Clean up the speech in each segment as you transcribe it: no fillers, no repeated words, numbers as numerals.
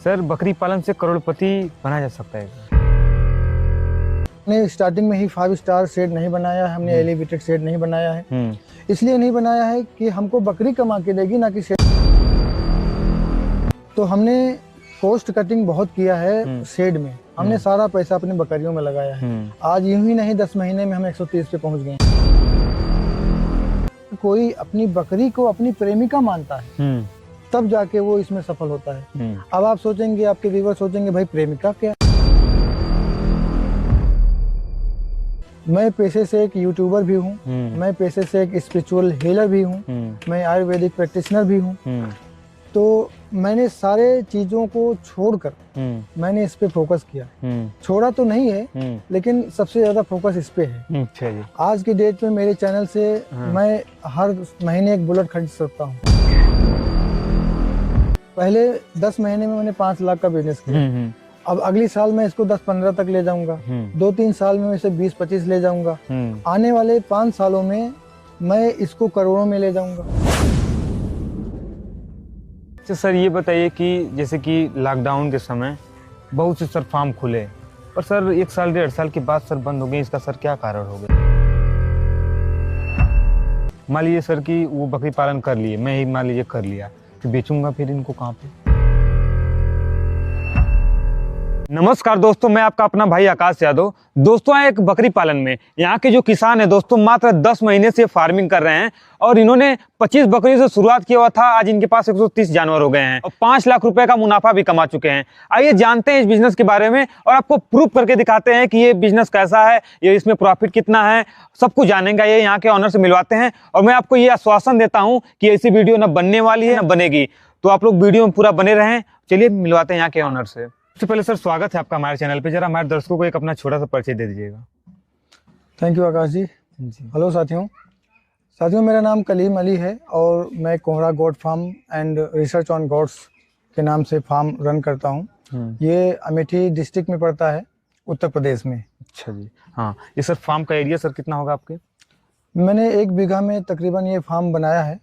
Sir बकरी पालन से करोड़पति बना जा सकता है? हमने स्टार्टिंग में ही 5 स्टार शेड नहीं बनाया है, हमने एलिवेटेड शेड नहीं बनाया है। इसलिए नहीं बनाया है कि हमको बकरी कमा के देगी, ना कि शेड। तो हमने कॉस्ट कटिंग बहुत किया है शेड में। हमने सारा पैसा अपनी बकरियों में लगाया है। आज यूं ही नहीं 10 महीने में हम 130 पे पहुंच गए। कोई अपनी बकरी को अपनी प्रेमिका मानता है तब जाके वो इसमें सफल होता है। अब आप सोचेंगे, आपके व्यूअर सोचेंगे भाई प्रेमिका क्या? मैं पेशे से एक यूट्यूबर भी हूँ, मैं पेशे से एक स्पिरिचुअल हीलर भी हूँ, मैं आयुर्वेदिक प्रैक्टिशनर भी हूँ। तो मैंने सारे चीजों को छोड़कर मैंने इस पे फोकस किया। छोड़ा तो नहीं है, लेकिन सबसे ज्यादा फोकस इस पे है। अच्छा जी। आज की डेट में मेरे चैनल से मैं हर महीने एक बुलेट खरीद सकता हूँ। पहले 10 महीने में मैंने 5 लाख का बिजनेस किया। अब अगली साल मैं इसको 10-15 तक ले जाऊंगा। 2-3 साल में इसे 20-25 ले जाऊंगा। आने वाले 5 सालों में मैं इसको करोड़ों में ले जाऊंगा। तो सर ये बताइए कि जैसे कि लॉकडाउन के समय बहुत से सर फार्म खुले और सर 1 साल 1.5 साल के बाद सर बंद हो गए, इसका सर क्या कारण हो गया? मान लीजिए सर कि वो बकरी पालन कर लिए, मैं ही मान लीजिए कर लिया, तो बेचूंगा फिर इनको कहाँ पे? नमस्कार दोस्तों, मैं आपका अपना भाई आकाश यादव। दोस्तों आए एक बकरी पालन में, यहाँ के जो किसान हैं दोस्तों मात्र 10 महीने से फार्मिंग कर रहे हैं और इन्होंने 25 बकरियों से शुरुआत किया हुआ था। आज इनके पास 130 जानवर हो गए हैं और 5 लाख रुपए का मुनाफा भी कमा चुके हैं। आइए जानते हैं इस बिजनेस के बारे में और आपको प्रूफ करके दिखाते हैं कि ये बिजनेस कैसा है, ये इसमें प्रॉफिट कितना है, सब कुछ जानेंगे। ये यहाँ के ऑनर से मिलवाते हैं और मैं आपको ये आश्वासन देता हूँ कि ऐसी वीडियो न बनने वाली है न बनेगी। तो आप लोग वीडियो में पूरा बने रहें। चलिए मिलवाते हैं यहाँ के ऑनर से। सबसे पहले सर स्वागत है आपका हमारे चैनल पे। जरा हमारे दर्शकों को एक अपना छोटा सा परिचय दे दीजिएगा। Thank you Akash ji. Hello साथियों, मेरा नाम कलीम अली है और मैं Kohra goat farm and research on goats के नाम से फार्म रन करता हूँ। ये अमेठी डिस्ट्रिक्ट में पड़ता है, उत्तर प्रदेश में। अच्छा जी। हाँ, ये सर फार्म का एरिया सर कितना होगा आपके? मैंने 1 बीघा में तकरीबन ये फार्म बनाया है।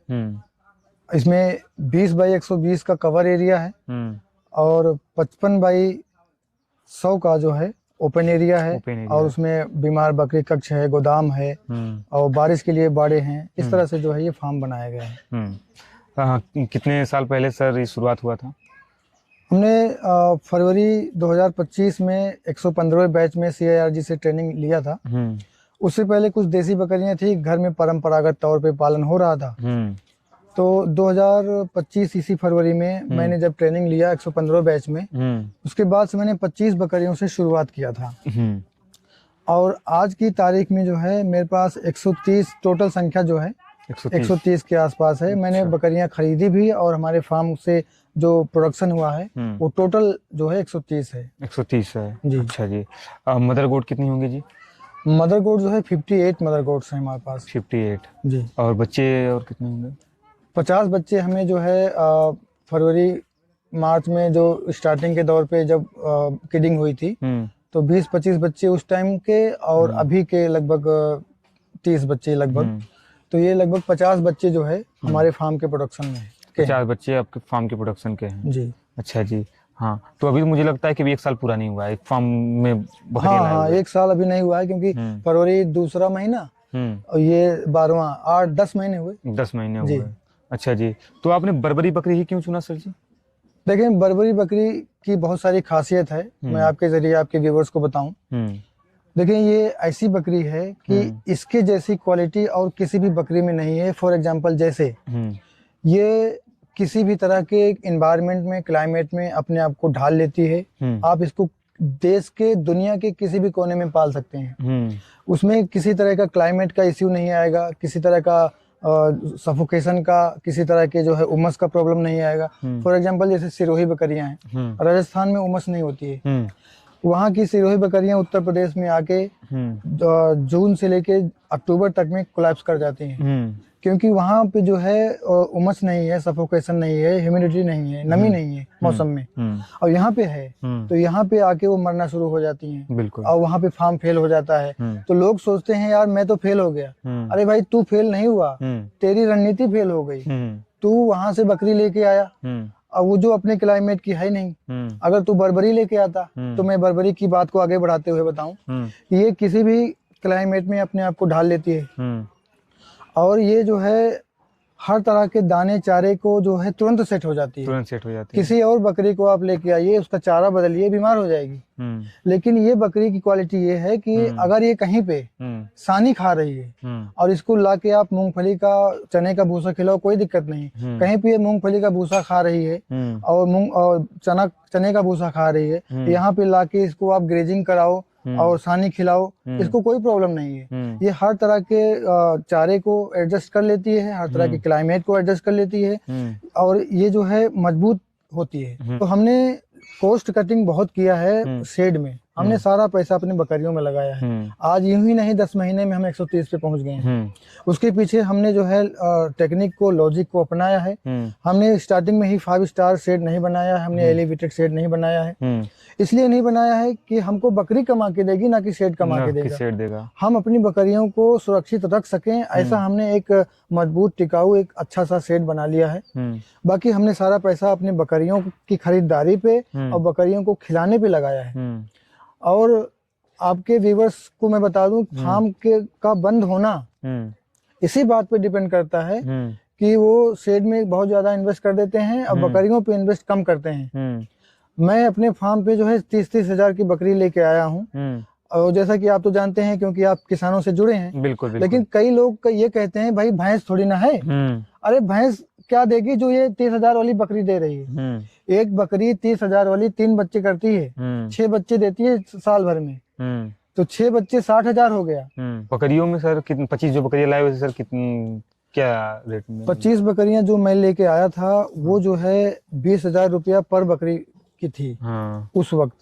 इसमें 20 बाई 120 का कवर एरिया है और 55 बाई 100 का जो है ओपन एरिया है और उसमें बीमार बकरी कक्ष है, गोदाम है और बारिश के लिए बाड़े हैं। इस तरह से जो है ये फार्म बनाया गया है। कितने साल पहले सर ये शुरुआत हुआ था? हमने फरवरी 2025 में 115वें बैच में CIRG से ट्रेनिंग लिया था। उससे पहले कुछ देसी बकरियां थी, घर में परंपरागत तौर पे पालन हो रहा था। तो 2025 इसी फरवरी में मैंने जब ट्रेनिंग लिया 115 बैच में, उसके बाद से मैंने 25 बकरियों से शुरुआत किया था। और आज की तारीख में जो है मेरे पास 130 टोटल संख्या जो है 130 के आसपास है। मैंने बकरियां खरीदी भी और हमारे फार्म से जो प्रोडक्शन हुआ है वो टोटल जो है 130 है। 130 है जी। अच्छा जी। मदर गोट कितनी होंगी जी? मदर गोट जो है 58 मदर गोट्स हैं हमारे पास। 58 जी। और बच्चे और कितने होंगे? 50 बच्चे हमें जो है फरवरी मार्च में जो स्टार्टिंग के दौर पे जब किडिंग हुई थी तो 20-25 बच्चे उस टाइम के और अभी के लगभग 30 बच्चे लगभग। तो ये लगभग 50 बच्चे जो है हमारे फार्म के प्रोडक्शन में 50 बच्चे आपके फार्म के प्रोडक्शन के हैं जी। अच्छा जी। हाँ, तो अभी मुझे लगता है कि 1 साल पूरा नहीं हुआ है एक फार्म में बकरियां। हाँ, 1 साल अभी नहीं हुआ है क्योंकि फरवरी दूसरा महीना और ये 12वां 8-10 महीने हुए। 10 महीने हुए। अच्छा जी। तो आपने बर्बरी बकरी ही क्यों चुना सर जी? देखें, बर्बरी बकरी की बहुत सारी खासियत है, मैं आपके जरिए आपके व्यूअर्स को बताऊं। देखें, ये ऐसी बकरी है कि इसके जैसी क्वालिटी और किसी भी बकरी में नहीं है। फॉर एग्जांपल जैसे ये किसी भी तरह के एनवायरनमेंट में, क्लाइमेट में अपने आप को ढाल लेती है। आप इसको देश के, दुनिया के किसी भी कोने में पाल सकते हैं। उसमें किसी तरह का क्लाइमेट का इश्यू नहीं आएगा, किसी तरह का सफोकेशन का, किसी तरह के जो है उमस का प्रॉब्लम नहीं आएगा। फॉर एग्जांपल जैसे सिरोही बकरियां हैं, राजस्थान में उमस नहीं होती है। वहाँ की सिरोही बकरियां उत्तर प्रदेश में आके जून से लेके अक्टूबर तक में कोलैप्स कर जाती हैं क्योंकि वहाँ पे जो है उमस नहीं है, सफोकेशन नहीं है, ह्यूमिडिटी नहीं है, नमी नहीं है मौसम में। और यहाँ पे है तो यहाँ पे आके वो मरना शुरू हो जाती हैं। बिल्कुल। और वहाँ पे फार्म फेल हो जाता है। तो लोग सोचते हैं यार मैं तो फेल हो गया। अरे भाई, तू फेल नहीं हुआ, तेरी रणनीति फेल हो गई। तू वहां से बकरी लेके आया अब वो जो अपने क्लाइमेट की है नहीं। अगर तू बर्बरी लेके आता तो मैं बर्बरी की बात को आगे बढ़ाते हुए बताऊं कि ये किसी भी क्लाइमेट में अपने आप को ढाल लेती है और ये जो है हर तरह के दाने चारे को जो है तुरंत सेट हो जाती है। किसी और बकरी को आप लेके आइए, उसका चारा बदलिए, बीमार हो जाएगी। लेकिन ये बकरी की क्वालिटी ये है कि अगर ये कहीं पे सानी खा रही है और इसको लाके आप मूंगफली का चने का भूसा खिलाओ, कोई दिक्कत नहीं। कहीं पे ये मूंगफली का भूसा खा रही है और चने का भूसा खा रही है, यहाँ पे लाके इसको आप ग्रेजिंग कराओ और सानी खिलाओ, इसको कोई प्रॉब्लम नहीं है। ये हर तरह के चारे को एडजस्ट कर लेती है, हर तरह के क्लाइमेट को एडजस्ट कर लेती है और ये जो है मजबूत होती है। तो हमने कॉस्ट कटिंग बहुत किया है शेड में, हमने सारा पैसा अपनी बकरियों में लगाया है। आज यूं ही नहीं 10 महीने में हम 130 पे पहुंच गए हैं। उसके पीछे हमने जो है टेक्निक को, लॉजिक को अपनाया है। हमने स्टार्टिंग में ही 5 स्टार शेड नहीं बनाया है, हमने एलिवेटेड शेड नहीं बनाया है। इसलिए नहीं बनाया है कि हमको बकरी कमा के देगी, ना कि शेड कमा के देगा। हम अपनी बकरियों को सुरक्षित रख सकें, ऐसा हमने एक मजबूत टिकाऊ एक अच्छा सा शेड बना लिया है। बाकी हमने सारा पैसा अपनी बकरियों की खरीदारी पे और बकरियों को खिलाने पे लगाया है। और आपके व्यूअर्स को मैं बता दूं, फार्म का बंद होना इसी बात पे डिपेंड करता है कि वो शेड में बहुत ज्यादा इन्वेस्ट कर देते हैं और बकरियों पे इन्वेस्ट कम करते हैं। मैं अपने फार्म पे जो है 30-30 हजार की बकरी लेके आया हूँ और जैसा कि आप तो जानते हैं क्योंकि आप किसानों से जुड़े हैं। बिल्कुल। लेकिन कई लोग ये कहते हैं भाई भैंस थोड़ी ना है। अरे भैंस क्या देगी जो ये 30 हजार वाली बकरी दे रही है? एक बकरी 30 हजार वाली 3 बच्चे करती है, 6 बच्चे देती है साल भर में, तो 6 बच्चे 60 हजार हो गया। बकरियों में सर कितनी 25 जो बकरियां लाए वैसे सर कितनी क्या रेट में? 25 बकरियां जो मैं लेके आया था वो जो है 20,000 रुपया पर बकरी की थी उस वक्त।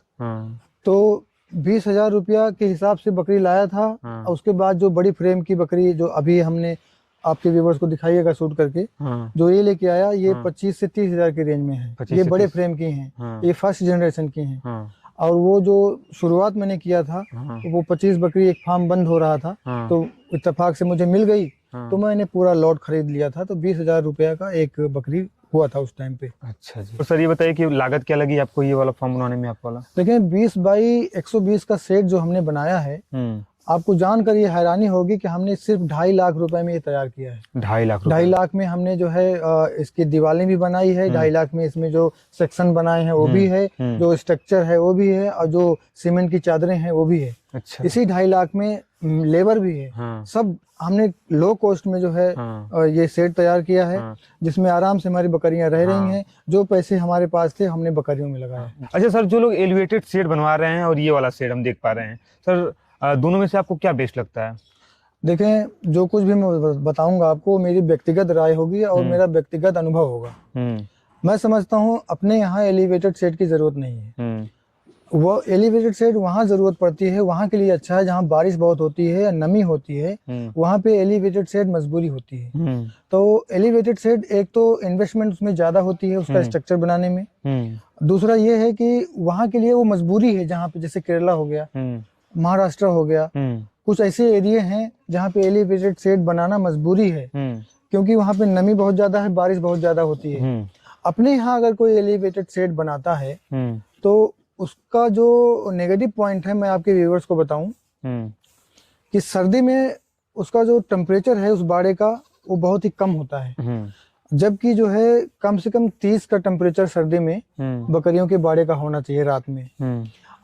तो 20,000 रुपया के हिसाब से बकरी लाया था। और उसके बाद जो बड़ी फ्रेम की बकरी जो अभी हमने आपके व्यूअर्स को दिखाइएगा शूट करके, जो ये लेके आया ये 25 से 30 हजार की रेंज में है। ये बड़े फ्रेम की हैं, ये फर्स्ट जनरेशन की हैं। और वो जो शुरुआत मैंने किया था वो 25 बकरी, एक फार्म बंद हो रहा था तो इत्तेफाक से मुझे मिल गई, तो मैंने पूरा लॉट खरीद लिया था। तो 20,000 रुपया का एक बकरी हुआ था उस टाइम पे। अच्छा जी। तो सर ये बताइए कि लागत क्या लगी आपको ये वाला फार्म बनाने में? आप वाला देखिए 20 बाई 120 का सेट जो हमने बनाया है, आपको जानकर ये हैरानी होगी कि हमने सिर्फ 2.5 लाख रुपए में ये तैयार किया है। 2.5 लाख में हमने जो है इसकी दीवारें भी बनाई है, 2.5 लाख में इसमें जो सेक्शन बनाए हैं वो भी है, जो स्ट्रक्चर है वो भी है और जो सीमेंट की चादरें हैं वो भी है। अच्छा। इसी 2.5 लाख में लेबर भी है। सब हमने लो कॉस्ट में जो है ये सेट तैयार किया है, जिसमें आराम से हमारी बकरियां रह रही हैं। जो पैसे हमारे पास थे हमने बकरियों में लगाया। अच्छा सर, जो लोग एलिवेटेड शेड बनवा रहे हैं और ये वाला शेड हम देख पा रहे हैं सर, दोनों में से आपको क्या बेस्ट लगता है? देखें, जो कुछ भी मैं बताऊंगा आपको मेरी व्यक्तिगत राय होगी और मेरा व्यक्तिगत अनुभव होगा। मैं समझता हूँ अपने यहाँ एलिवेटेड शेड की जरूरत नहीं है। वो एलिवेटेड शेड वहाँ जरूरत पड़ती है, वहाँ के लिए अच्छा है जहाँ बारिश बहुत होती है या नमी होती है, वहाँ पे एलिवेटेड शेड मजबूरी होती है। तो एलिवेटेड शेड एक तो इन्वेस्टमेंट उसमें ज्यादा होती है उसका स्ट्रक्चर बनाने में। दूसरा ये है कि वहाँ के लिए वो मजबूरी है, जहाँ पे जैसे केरला हो गया, महाराष्ट्र हो गया, कुछ ऐसे एरिया हैं जहाँ पे एलिवेटेड शेड बनाना मजबूरी है, क्योंकि वहाँ पे नमी बहुत ज्यादा है, बारिश बहुत ज्यादा होती है। अपने यहाँ अगर कोई एलिवेटेड शेड बनाता है तो उसका जो नेगेटिव पॉइंट है मैं आपके व्यूअर्स को बताऊं कि सर्दी में उसका जो टेम्परेचर है उस बाड़े का वो बहुत ही कम होता है, जबकि जो है कम से कम 30 का टेम्परेचर सर्दी में बकरियों के बाड़े का होना चाहिए रात में।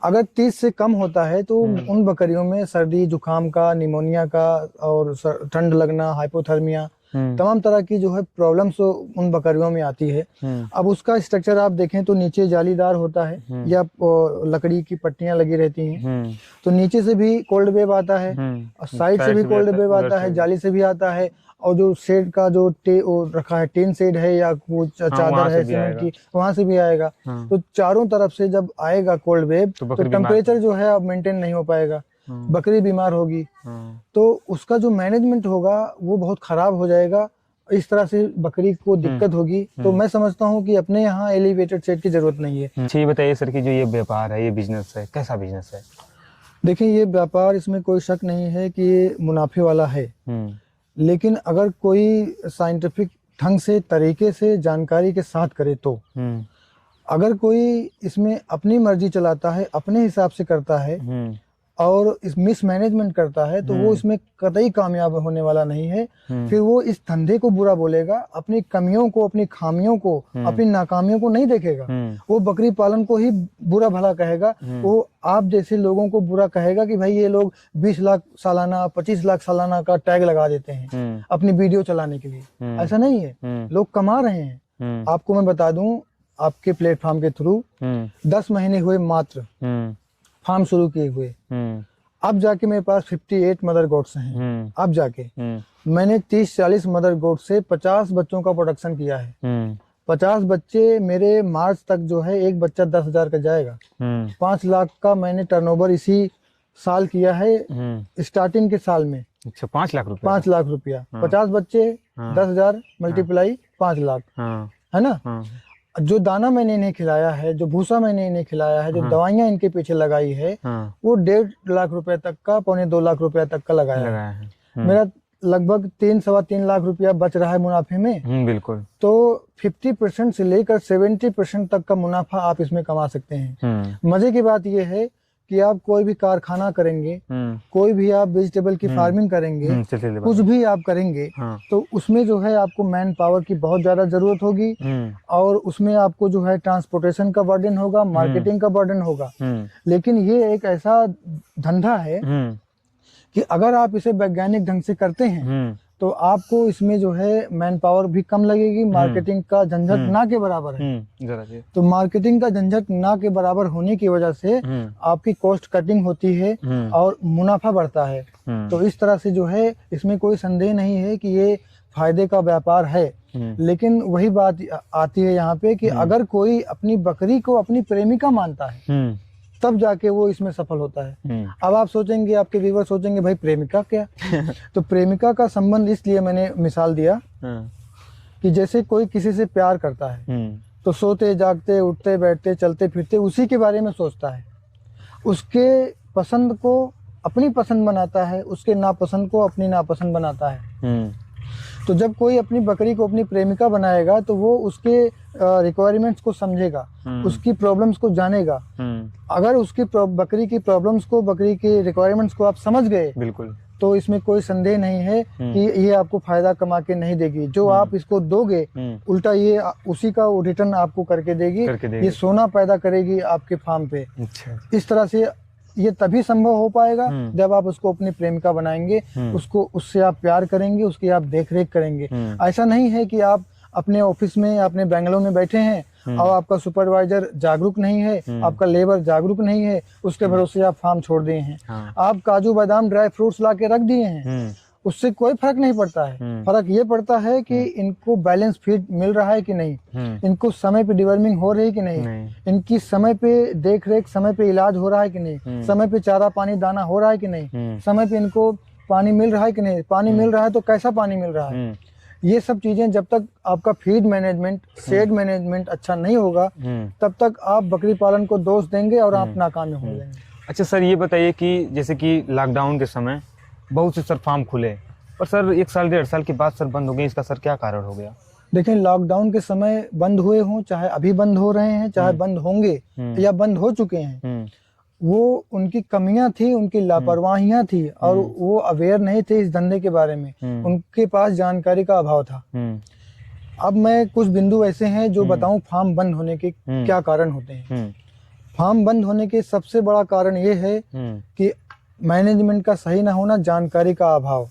अगर 30 से कम होता है तो उन बकरियों में सर्दी, जुकाम का, निमोनिया का और ठंड लगना, हाइपोथर्मिया, तमाम तरह की जो है प्रॉब्लम्स उन बकरियों में आती है। अब उसका स्ट्रक्चर आप देखें तो नीचे जालीदार होता है या लकड़ी की पट्टियां लगी रहती हैं, तो नीचे से भी कोल्ड वेव आता है और साइड से भी कोल्ड वेव आता है, जाली से भी आता है। और जो शेड का जो रखा है, टीन शेड है या कुछ चादर है सीमेंट की, वहां से भी आएगा। तो चारों तरफ से जब आएगा कोल्ड वेव तो टेम्परेचर जो है अब मेंटेन नहीं हो पाएगा, बकरी बीमार होगी। तो उसका जो मैनेजमेंट होगा वो बहुत खराब हो जाएगा, इस तरह से बकरी को दिक्कत होगी। तो मैं समझता हूँ कि अपने यहाँ एलिवेटेड शेड की जरूरत नहीं है। अच्छा, ये बताइए सर कि जो ये व्यापार है, ये बिजनेस है, कैसा बिजनेस है? देखिए, ये व्यापार, इसमें कोई शक नहीं है कि ये मुनाफे वाला है, लेकिन अगर कोई साइंटिफिक ढंग से, तरीके से, जानकारी के साथ करे तो। अगर कोई इसमें अपनी मर्जी चलाता है, अपने हिसाब से करता है और इस मिसमैनेजमेंट करता है, तो वो इसमें कतई कामयाब होने वाला नहीं है। फिर वो इस धंधे को बुरा बोलेगा, अपनी कमियों को, अपनी खामियों को, अपनी नाकामियों को नहीं देखेगा। वो बकरी पालन को ही बुरा भला कहेगा। वो आप जैसे लोगों को बुरा कहेगा कि भाई ये लोग 20 लाख सालाना, 25 लाख सालाना का टैग लगा देते हैं अपनी वीडियो चलाने के लिए। ऐसा नहीं है, लोग कमा रहे हैं। आपको मैं बता दूं, आपके प्लेटफॉर्म के थ्रू 10 महीने हुए मात्र फार्म शुरू किए हुए। अब जाके मेरे पास 58 मदर गोट्स हैं। अब जाके मैंने 30-40 मदर गोट से 50 बच्चों का प्रोडक्शन किया है। 50 बच्चे मेरे मार्च तक जो है, एक बच्चा 10,000 का जाएगा। 5 लाख का मैंने टर्नओवर इसी साल किया है, स्टार्टिंग के साल में। अच्छा, 5 लाख रुपया। 5 लाख रुपया, 50 बच्चे, 10,000 मल्टीप्लाई 5 लाख, है ना। जो दाना मैंने इन्हें खिलाया है, जो भूसा मैंने इन्हें खिलाया है, जो दवाइयाँ इनके पीछे लगाई है, वो 1.5 लाख रुपए तक का, 1.25-2 लाख रुपया तक का लगाया है। मेरा लगभग 3-3.25 लाख रुपया बच रहा है मुनाफे में। बिल्कुल। तो 50% से लेकर 70% तक का मुनाफा आप इसमें कमा सकते हैं। मजे की बात यह है कि आप कोई भी कारखाना करेंगे, कोई भी आप वेजिटेबल की फार्मिंग करेंगे, कुछ भी आप करेंगे, तो उसमें जो है आपको मैन पावर की बहुत ज्यादा जरूरत होगी और उसमें आपको जो है ट्रांसपोर्टेशन का बर्डन होगा, मार्केटिंग का बर्डन होगा। लेकिन ये एक ऐसा धंधा है कि अगर आप इसे वैज्ञानिक ढंग से करते हैं तो आपको इसमें जो है मैन पावर भी कम लगेगी, मार्केटिंग का झंझट ना के बराबर है। तो मार्केटिंग का झंझट ना के बराबर होने की वजह से आपकी कॉस्ट कटिंग होती है और मुनाफा बढ़ता है। तो इस तरह से जो है, इसमें कोई संदेह नहीं है कि ये फायदे का व्यापार है। लेकिन वही बात आती है यहाँ पे कि अगर कोई अपनी बकरी को अपनी प्रेमिका मानता है तब जाके वो इसमें सफल होता है। अब आप सोचेंगे, आपके व्यूअर सोचेंगे भाई प्रेमिका क्या? तो प्रेमिका का संबंध इसलिए मैंने मिसाल दिया कि जैसे कोई किसी से प्यार करता है तो सोते जागते, उठते बैठते, चलते फिरते उसी के बारे में सोचता है, उसके पसंद को अपनी पसंद बनाता है, उसके नापसंद को अपनी नापसंद बनाता है। तो जब कोई अपनी बकरी को अपनी प्रेमिका बनाएगा तो वो उसके रिक्वायरमेंट्स को समझेगा, उसकी प्रॉब्लम्स को जानेगा। अगर उसकी बकरी की प्रॉब्लम्स को, बकरी के रिक्वायरमेंट्स को आप समझ गए, बिल्कुल, तो इसमें कोई संदेह नहीं है कि ये आपको फायदा कमा के नहीं देगी। जो आप इसको दोगे उल्टा ये उसी का रिटर्न आपको करके देगी। ये सोना पैदा करेगी आपके फार्म पे। इस तरह से ये तभी संभव हो पाएगा जब आप उसको अपनी प्रेमिका बनाएंगे, उसको, उससे आप प्यार करेंगे, उसकी आप देख रेख करेंगे। ऐसा नहीं है कि आप अपने ऑफिस में, अपने बेंगलोर में बैठे हैं और आपका सुपरवाइजर जागरूक नहीं है, आपका लेबर जागरूक नहीं है, उसके भरोसे आप फार्म छोड़ दिए हैं। आप काजू बादाम ड्राई फ्रूट्स ला के रख दिए हैं, उससे कोई फर्क नहीं पड़ता है। फर्क ये पड़ता है कि इनको बैलेंस फीड मिल रहा है कि नहीं, इनको समय पे डिवर्मिंग हो रही है कि नहीं, इनकी समय पे देख रेख, समय पे इलाज हो रहा है कि नहीं, समय पे चारा पानी दाना हो रहा है कि नहीं, समय पे इनको पानी मिल रहा है कि नहीं, पानी मिल रहा है तो कैसा पानी मिल रहा है। ये सब चीजें जब तक आपका फीड मैनेजमेंट, शेड मैनेजमेंट अच्छा नहीं होगा तब तक आप बकरी पालन को दोष देंगे और आप नाकाम हो जाएंगे। अच्छा सर, ये बताइए कि जैसे कि लॉकडाउन के समय बहुत से सर फार्म खुले, पर सर 1 साल 1.5 साल के बाद सर बंद हो गए, इसका सर क्या कारण हो गया? देखिए, लॉकडाउन के समय बंद हुए हों, चाहे अभी बंद हो रहे हैं, चाहे बंद होंगे या बंद हो चुके हैं, वो उनकी कमियां थी, उनकी लापरवाहियां थी और वो अवेयर नहीं थे इस धंधे के बारे में, उनके पास जानकारी का अभाव था। अब मैं कुछ बिंदु ऐसे हैं जो बताऊं फार्म बंद होने के क्या कारण होते हैं। फार्म बंद होने के सबसे बड़ा कारण ये है कि मैनेजमेंट का सही ना होना, जानकारी का अभाव।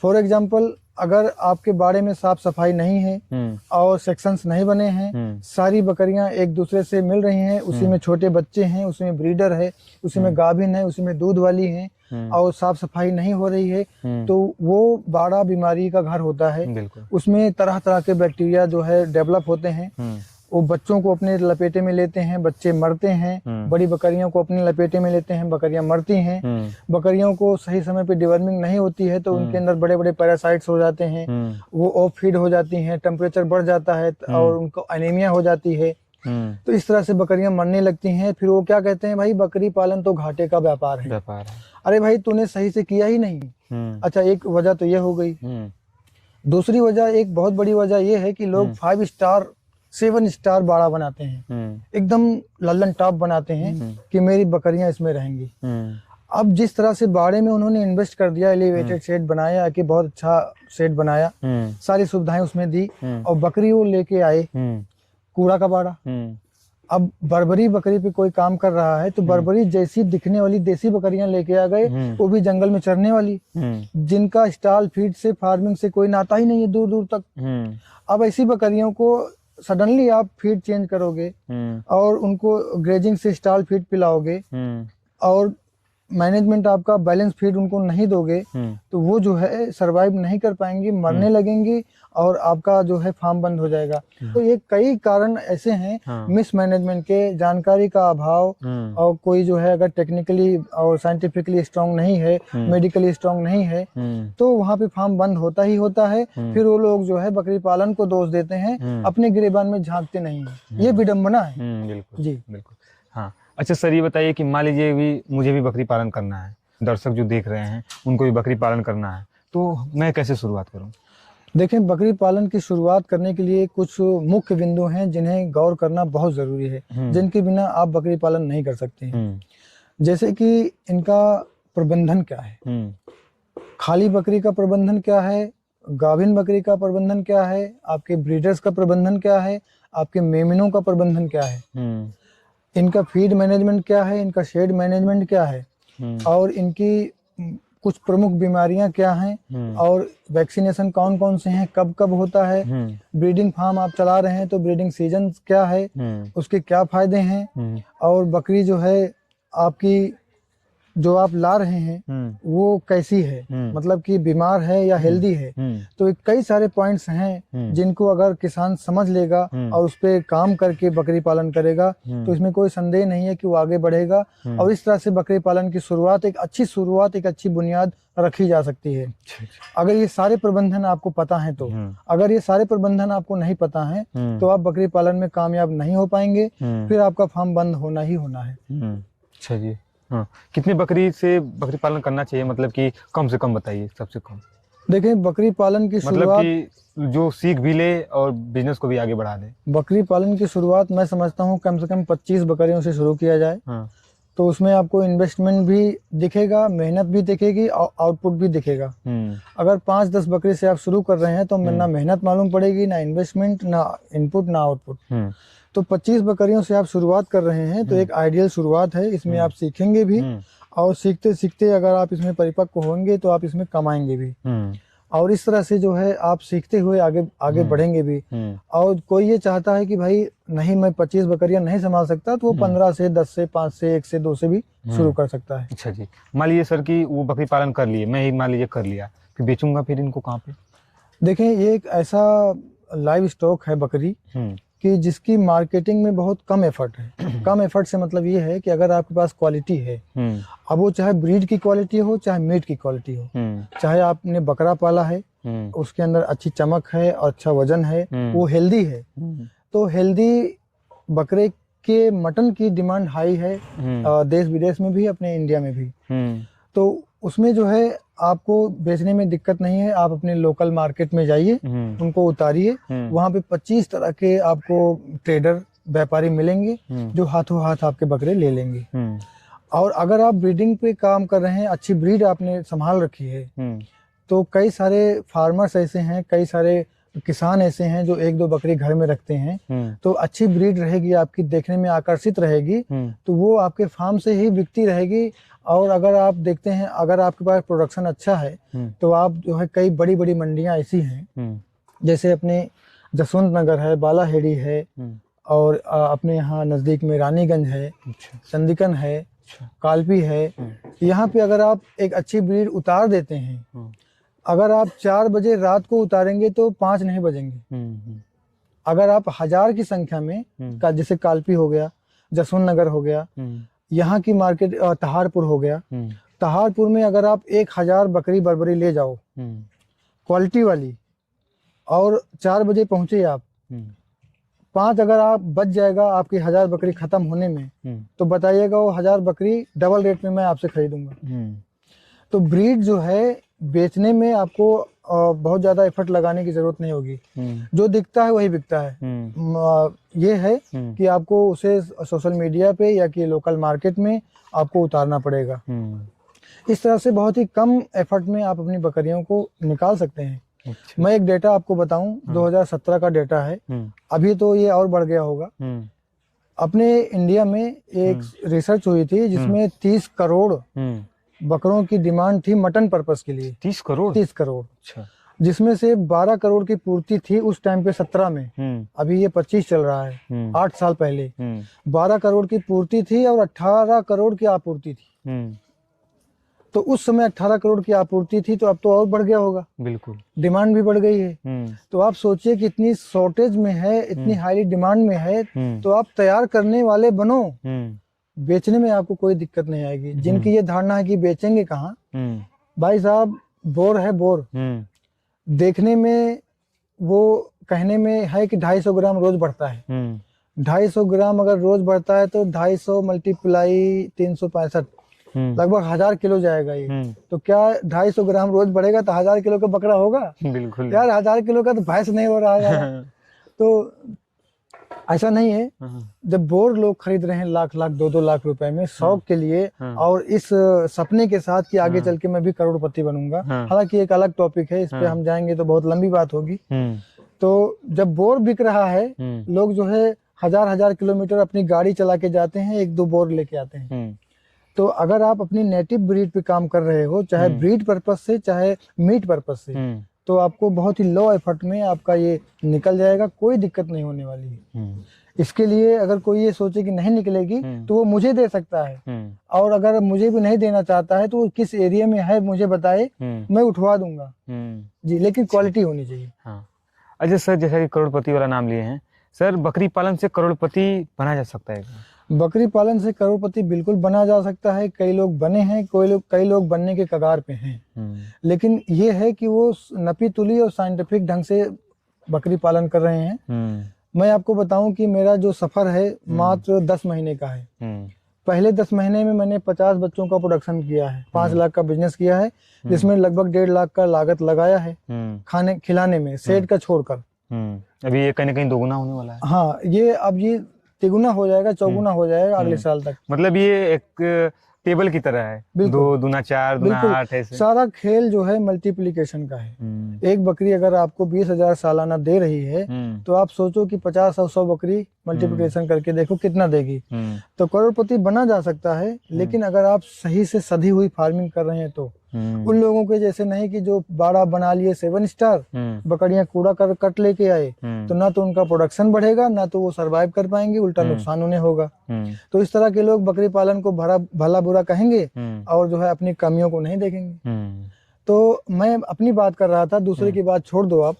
फॉर एग्जाम्पल, अगर आपके बाड़े में साफ सफाई नहीं है और सेक्शंस नहीं बने हैं, सारी बकरियां एक दूसरे से मिल रही हैं, उसी में छोटे बच्चे हैं, उसी में ब्रीडर है, उसी में गाभिन है, उसी में दूध वाली हैं और साफ सफाई नहीं हो रही है, तो वो बाड़ा बीमारी का घर होता है। उसमें तरह तरह के बैक्टीरिया जो है डेवलप होते हैं, वो बच्चों को अपने लपेटे में लेते हैं, बच्चे मरते हैं। बड़ी बकरियों को अपने लपेटे में लेते हैं, बकरियां मरती हैं। बकरियों को सही समय पे डिवर्मिंग नहीं होती है तो उनके अंदर बड़े बड़े पैरासाइट्स हो जाते हैं, वो ऑफ फीड हो जाती हैं, टेम्परेचर बढ़ जाता है और उनको एनीमिया हो जाती है। तो इस तरह से बकरियां मरने लगती हैं। फिर वो क्या कहते हैं, भाई बकरी पालन तो घाटे का व्यापार है। अरे भाई, तूने सही से किया ही नहीं। अच्छा, एक वजह तो ये हो गई। दूसरी वजह, एक बहुत बड़ी वजह ये है कि लोग 5 स्टार 7 स्टार बाड़ा बनाते हैं, एकदम लल्लन टॉप बनाते हैं कि मेरी बकरियां इसमें रहेंगी। अब जिस तरह से बाड़े में उन्होंने इन्वेस्ट कर दिया, एलिवेटेड शेड बनाया कि बहुत अच्छा शेड बनाया, सारी सुविधाएं उसमें दी, और बकरी वो लेके आए कूड़ा का बाड़ा। अब बर्बरी बकरी पे कोई काम कर रहा है तो बर्बरी जैसी दिखने वाली देसी बकरियां लेके आ गए, वो भी जंगल में चरने वाली, जिनका स्टॉल फीड से फार्मिंग से कोई नाता ही नहीं है दूर दूर तक। अब ऐसी बकरियों को सडनली आप फीड चेंज करोगे और उनको ग्रेजिंग से स्टॉल फीड पिलाओगे और मैनेजमेंट आपका बैलेंस फीड उनको नहीं दोगे, तो वो जो है सरवाइव नहीं कर पाएंगी, मरने लगेंगी और आपका जो है फार्म बंद हो जाएगा। तो ये कई कारण ऐसे हैं, मिस मैनेजमेंट के, जानकारी का अभाव, और कोई जो है अगर टेक्निकली और साइंटिफिकली स्ट्रांग नहीं है, मेडिकली स्ट्रांग नहीं है, तो वहाँ पे फार्म बंद होता ही होता है। फिर वो लोग जो है बकरी पालन को दोष देते हैं, अपने गिरेबान में झांकते नहीं है। ये विडम्बना है। बिल्कुल जी बिल्कुल। हाँ, अच्छा सर, ये बताइए कि मान लीजिए भी मुझे भी बकरी पालन करना है, दर्शक जो देख रहे हैं उनको भी बकरी पालन करना है, तो मैं कैसे शुरुआत करूं? देखें, बकरी पालन की शुरुआत करने के लिए कुछ मुख्य बिंदु हैं जिन्हें गौर करना बहुत जरूरी है, जिनके बिना आप बकरी पालन नहीं कर सकते हैं। जैसे कि इनका प्रबंधन क्या है, खाली बकरी का प्रबंधन क्या है, गाभिन बकरी का प्रबंधन क्या है, आपके ब्रीडर्स का प्रबंधन क्या है, आपके मेमनों का प्रबंधन क्या है, इनका फीड मैनेजमेंट क्या है, इनका शेड मैनेजमेंट क्या है, और इनकी कुछ प्रमुख बीमारियां क्या हैं, और वैक्सीनेशन कौन कौन से हैं, कब कब होता है, ब्रीडिंग फार्म आप चला रहे हैं तो ब्रीडिंग सीजन क्या है, उसके क्या फायदे हैं, और बकरी जो है आपकी जो आप ला रहे हैं वो कैसी है, मतलब कि बीमार है या हेल्दी है। तो कई सारे पॉइंट्स हैं जिनको अगर किसान समझ लेगा और उस पर काम करके बकरी पालन करेगा तो इसमें कोई संदेह नहीं है कि वो आगे बढ़ेगा। और इस तरह से बकरी पालन की शुरुआत, एक अच्छी बुनियाद रखी जा सकती है। अगर ये सारे प्रबंधन आपको पता है तो, अगर ये सारे प्रबंधन आपको नहीं पता है तो आप बकरी पालन में कामयाब नहीं हो पाएंगे, फिर आपका फार्म बंद होना ही होना है। अच्छा जी। हाँ, कितनी बकरी से बकरी पालन करना चाहिए, मतलब कि कम से कम बताइए, सबसे कम? देखिए, बकरी पालन की शुरुआत, मतलब कि जो सीख भी ले और बिजनेस को भी आगे बढ़ा दे। बकरी पालन की शुरुआत मैं समझता हूँ कम से कम 25 बकरियों से शुरू किया जाए। तो उसमें आपको इन्वेस्टमेंट भी दिखेगा, मेहनत भी दिखेगी और आउटपुट भी दिखेगा। अगर 5-10 बकरी से आप शुरू कर रहे हैं तो ना मेहनत मालूम पड़ेगी, ना इन्वेस्टमेंट, ना इनपुट, ना आउटपुट। तो 25 बकरियों से आप शुरुआत कर रहे हैं तो एक आइडियल शुरुआत है। इसमें आप सीखेंगे भी और सीखते सीखते अगर आप इसमें परिपक्व होंगे तो आप इसमें कमाएंगे भी। और इस तरह से जो है आप सीखते हुए आगे बढ़ेंगे भी। और कोई ये चाहता है कि भाई नहीं, मैं 25 बकरियां नहीं संभाल सकता, तो वो 15 से, 10 से, 5 से, 1 से, 2 से भी शुरू कर सकता है। अच्छा जी। मान लीजिए सर कि वो बकरी पालन कर लिए, मैं ही मान लीजिए कर लिया, फिर बेचूंगा फिर इनको कहाँ पे? देखें, ये एक ऐसा लाइव स्टॉक है बकरी कि जिसकी मार्केटिंग में बहुत कम एफर्ट है। कम एफर्ट से मतलब ये है कि अगर आपके पास क्वालिटी है, अब वो चाहे ब्रीड की क्वालिटी हो, चाहे मीट की क्वालिटी हो, चाहे आपने बकरा पाला है, उसके अंदर अच्छी चमक है और अच्छा वजन है, वो हेल्दी है, तो हेल्दी बकरे के मटन की डिमांड हाई है, देश विदेश में भी, अपने इंडिया में भी। तो उसमें जो है आपको बेचने में दिक्कत नहीं है। आप अपने लोकल मार्केट में जाइए, उनको उतारिए, वहाँ पे 25 तरह के आपको ट्रेडर, व्यापारी मिलेंगे जो हाथों हाथ आपके बकरे ले लेंगे। और अगर आप ब्रीडिंग पे काम कर रहे हैं, अच्छी ब्रीड आपने संभाल रखी है, तो कई सारे फार्मर्स ऐसे हैं, कई सारे किसान ऐसे हैं जो 1-2 बकरी घर में रखते हैं, तो अच्छी ब्रीड रहेगी, आपकी देखने में आकर्षित रहेगी, तो वो आपके फार्म से ही बिकती रहेगी। और अगर आप देखते हैं, अगर आपके पास प्रोडक्शन अच्छा है तो आप जो है, कई बड़ी बड़ी मंडियां ऐसी हैं, जैसे अपने जसवंत नगर है, बालाहेड़ी है, और अपने यहाँ नज़दीक में रानीगंज है, चंदीगढ़ है, कालपी है। यहाँ पे अगर आप एक अच्छी ब्रीड उतार देते हैं, अगर आप 4 बजे रात को उतारेंगे तो 5 नहीं बजेंगे। अगर आप 1000 की संख्या में जैसे कालपी हो गया, जसवंत नगर हो गया, यहाँ की मार्केट तहारपुर हो गया, तहारपुर में अगर आप 1000 बकरी बर्बरी ले जाओ क्वालिटी वाली, और 4 बजे पहुंचे आप, 5 अगर आप बच जाएगा आपकी 1000 बकरी खत्म होने में, तो बताइएगा वो 1000 बकरी डबल रेट में मैं आपसे खरीदूंगा। तो ब्रीड जो है बेचने में आपको बहुत ज्यादा एफर्ट लगाने की जरूरत नहीं होगी। जो दिखता है वही बिकता है। ये है कि आपको उसे सोशल मीडिया पे या कि लोकल मार्केट में आपको उतारना पड़ेगा। इस तरह से बहुत ही कम एफर्ट में आप अपनी बकरियों को निकाल सकते हैं। अच्छा। मैं एक डेटा आपको बताऊं, 2017 का डेटा है, अभी तो ये और बढ़ गया होगा। अपने इंडिया में एक रिसर्च हुई थी जिसमें 30 करोड़ बकरों की डिमांड थी मटन पर्पस के लिए। 30 करोड़? 30 करोड़, अच्छा। जिसमें से 12 करोड़ की पूर्ति थी उस टाइम पे 17 में। अभी ये 25 चल रहा है, 8 साल पहले 12 करोड़ की पूर्ति थी और 18 करोड़ की आपूर्ति थी। तो उस समय 18 करोड़ की आपूर्ति थी, तो अब तो और बढ़ गया होगा। बिल्कुल, डिमांड भी बढ़ गई है। तो आप सोचिए कि इतनी शॉर्टेज में है, इतनी हाईली डिमांड में है, तो आप तैयार करने वाले बनो, बेचने में आपको कोई दिक्कत नहीं आएगी। जिनकी ये धारणा है कि बेचेंगे कहाँ, भाई साहब, बोर है बोर। देखने में वो कहने में है कि 250 ग्राम रोज बढ़ता है। 250 ग्राम अगर रोज बढ़ता है तो 250 मल्टीप्लाई 365, लगभग 1000 किलो जाएगा ये। तो क्या 250 ग्राम रोज बढ़ेगा तो 1000 किलो का बकरा होगा? बिल्कुल यार, 1000 किलो का तो भैंस नहीं हो रहा है। तो ऐसा नहीं है। जब बोर लोग खरीद रहे हैं लाख लाख 2-2 लाख रुपए में शौक के लिए, और इस सपने के साथ कि आगे चल के मैं भी करोड़पति बनूंगा, हालांकि एक अलग टॉपिक है, इस पे हम जाएंगे तो बहुत लंबी बात होगी। तो जब बोर बिक रहा है, लोग जो है 1000 किलोमीटर अपनी गाड़ी चला के जाते हैं, 1-2 बोर लेके आते हैं। तो अगर आप अपनी नेटिव ब्रीड पे काम कर रहे हो, चाहे ब्रीड पर्पस से चाहे मीट पर्पस से, तो आपको बहुत ही लो एफर्ट में आपका ये निकल जाएगा, कोई दिक्कत नहीं होने वाली है। इसके लिए अगर कोई ये सोचे कि नहीं निकलेगी तो वो मुझे दे सकता है, और अगर मुझे भी नहीं देना चाहता है तो वो किस एरिया में है मुझे बताए, मैं उठवा दूंगा जी, लेकिन क्वालिटी होनी चाहिए। हाँ। अच्छा सर, जैसा कि करोड़पति वाला नाम लिए हैं सर, बकरी पालन से करोड़पति बना जा सकता है? बकरी पालन से करोड़पति बिल्कुल बना जा सकता है। कई लोग बने हैं, कई लोग बनने के कगार पे हैं। लेकिन ये है कि वो नपी तुली और साइंटिफिक ढंग से बकरी पालन कर रहे हैं। मैं आपको बताऊं कि मेरा जो सफर है मात्र 10 महीने का है। पहले 10 महीने में मैंने 50 बच्चों का प्रोडक्शन किया है, 5 लाख का बिजनेस किया है, जिसमें लगभग 1.5 लाख का लागत लगाया है खाने खिलाने में, सेट का छोड़कर। अभी ये कहीं ना कहीं दोगुना होने वाला है। हाँ, ये अब ये तिगुना हो जाएगा, चौगुना हो जाएगा अगले साल तक। मतलब ये एक टेबल की तरह है, 2 दूना 4 दूना 8 ऐसे। सारा खेल जो है मल्टीप्लिकेशन का है। एक बकरी अगर आपको 20,000 सालाना दे रही है, तो आप सोचो कि 50 और 100 बकरी मल्टीप्लिकेशन करके देखो कितना देगी। तो करोड़पति बना जा सकता है, लेकिन अगर आप सही से सधी हुई फार्मिंग कर रहे हैं तो। उन लोगों के जैसे नहीं कि जो बाड़ा बना लिए 7 स्टार, बकरियां कूड़ा कर कट लेके आए, तो ना तो उनका प्रोडक्शन बढ़ेगा, ना तो वो सरवाइव कर पाएंगे, उल्टा नुकसान उन्हें होगा। तो इस तरह के लोग बकरी पालन को भला बुरा कहेंगे और जो है अपनी कमियों को नहीं देखेंगे। तो मैं अपनी बात कर रहा था, दूसरे की बात छोड़ दो आप।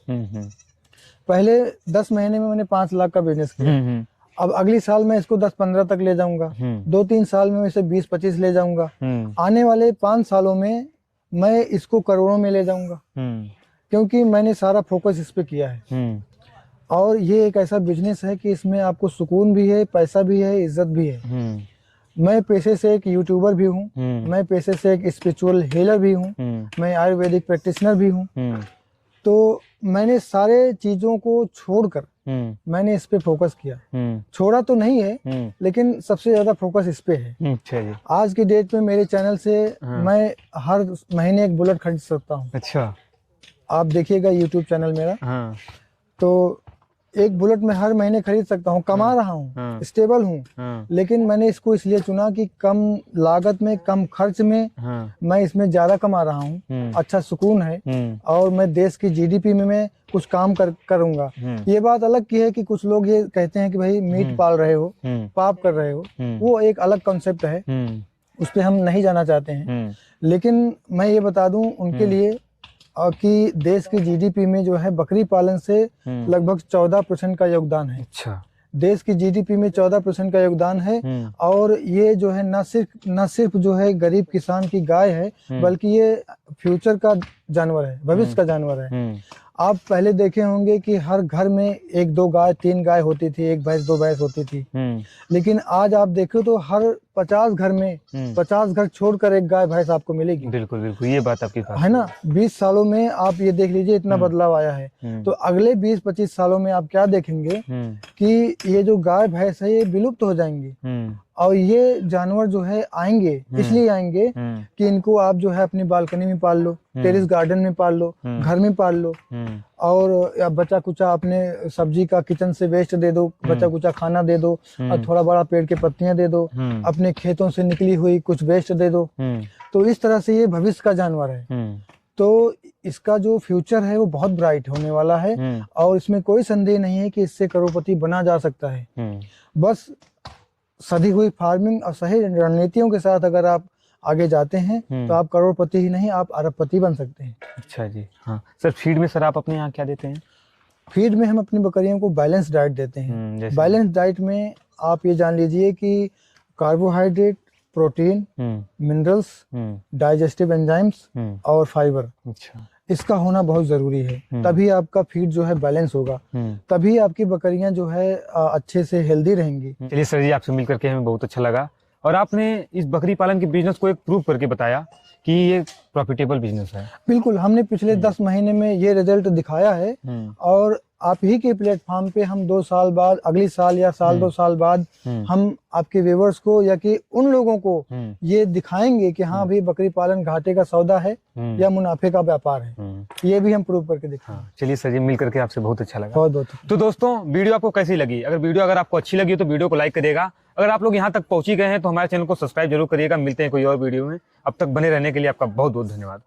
पहले 10 महीने में मैंने 5 लाख का बिजनेस किया। अब अगली साल मैं इसको 10-15 तक ले जाऊंगा, 2-3 साल में इसे 20-25 ले जाऊंगा, आने वाले 5 सालों में मैं इसको करोड़ों में ले जाऊंगा, क्योंकि मैंने सारा फोकस इस पे किया है। और ये एक ऐसा बिजनेस है कि इसमें आपको सुकून भी है, पैसा भी है, इज्जत भी है। मैं पेशे से एक यूट्यूबर भी हूँ, मैं पेशे से एक स्पिरिचुअल हीलर भी हूँ, मैं आयुर्वेदिक प्रैक्टिशनर भी हूँ। तो मैंने सारे चीजों को छोड़कर मैंने इस पे फोकस किया। छोड़ा तो नहीं है, लेकिन सबसे ज्यादा फोकस इस पे है। अच्छा जी। आज की डेट में मेरे चैनल से मैं हर महीने एक बुलेट खरीद सकता हूँ। अच्छा। आप देखिएगा यूट्यूब चैनल मेरा। तो एक बुलेट में हर महीने खरीद सकता हूँ, कमा रहा हूँ, स्टेबल हूँ। लेकिन मैंने इसको इसलिए चुना कि कम लागत में, कम खर्च में मैं इसमें ज्यादा कमा रहा हूँ, अच्छा सुकून है, और मैं देश की जीडीपी में मैं कुछ काम करूंगा। ये बात अलग की है कि कुछ लोग ये कहते हैं कि भाई मीट पाल रहे हो, पाप कर रहे हो, वो एक अलग कॉन्सेप्ट है, उस पर हम नहीं जाना चाहते हैं। लेकिन मैं ये बता दूं उनके लिए कि देश की जीडीपी में जो है बकरी पालन से लगभग 14% का योगदान है। अच्छा। देश की जीडीपी में 14% का योगदान है। और ये जो है न सिर्फ जो है गरीब किसान की गाय है, बल्कि ये फ्यूचर का जानवर है, भविष्य का जानवर है। आप पहले देखे होंगे कि हर घर में 1-2 गाय 3 गाय होती थी, 1 भैंस 2 भैंस होती थी। लेकिन आज आप देखो तो हर 50 घर में 50 घर छोड़कर 1 गाय भैंस आपको मिलेगी। बिल्कुल बिल्कुल, ये बात आपकी बात है ना। 20 सालों में आप ये देख लीजिए इतना बदलाव आया है। तो अगले 20-25 सालों में आप क्या देखेंगे कि ये जो गाय भैंस है ये विलुप्त हो जाएंगी। और ये जानवर जो है आएंगे, इसलिए आएंगे कि इनको आप जो है अपनी बालकनी में पाल लो, टेरेस गार्डन में पाल लो, घर में पाल लो, और या बचा कुचा अपने सब्जी का किचन से वेस्ट दे दो, बचा कुचा खाना दे दो, और थोड़ा बड़ा पेड़ के पत्तियां दे दो, अपने खेतों से निकली हुई कुछ वेस्ट दे दो। तो इस तरह से ये भविष्य का जानवर है। तो इसका जो फ्यूचर है वो बहुत ब्राइट होने वाला है, और इसमें कोई संदेह नहीं है कि इससे करोड़पति बना जा सकता है। बस सदी हुई फार्मिंग और सही रणनीतियों के साथ अगर आप आगे जाते हैं तो आप करोड़पति ही नहीं, आप अरबपति बन सकते हैं। अच्छा जी। हाँ सर, फीड में सर आप अपने यहाँ क्या देते हैं? फीड में हम अपनी बकरियों को बैलेंस डाइट देते हैं। बैलेंस डाइट में आप ये जान लीजिए कि carbohydrate, protein, minerals, digestive enzymes और फाइबर, अच्छा, इसका होना बहुत जरूरी है। तभी आपका फीड जो है बैलेंस होगा, तभी आपकी बकरियां जो है अच्छे से हेल्दी रहेंगी। चलिए सर जी, आपसे मिल करके हमें बहुत अच्छा लगा, और आपने इस बकरी पालन के बिजनेस को एक प्रूव करके बताया कि ये प्रॉफिटेबल बिजनेस है। बिल्कुल, हमने पिछले 10 महीने में ये रिजल्ट दिखाया है, और आप ही के प्लेटफॉर्म पे हम 2 साल बाद, अगली साल या साल 2 साल बाद हम आपके व्यूवर्स को या कि उन लोगों को ये दिखाएंगे कि हाँ भाई बकरी पालन घाटे का सौदा है या मुनाफे का व्यापार है। ये भी हम प्रूव करके दिखाएंगे। चलिए सर जी, मिल करके आपसे बहुत अच्छा लगा। बहुत बहुत। तो दोस्तों, वीडियो आपको कैसी लगी? अगर आपको अच्छी लगी तो वीडियो को लाइक करिएगा। अगर आप लोग यहाँ तक पहुंच ही गए हैं तो हमारे चैनल को सब्सक्राइब जरूर करिएगा। मिलते हैं कोई और वीडियो में, अब तक बने रहने के लिए आपका बहुत बहुत धन्यवाद।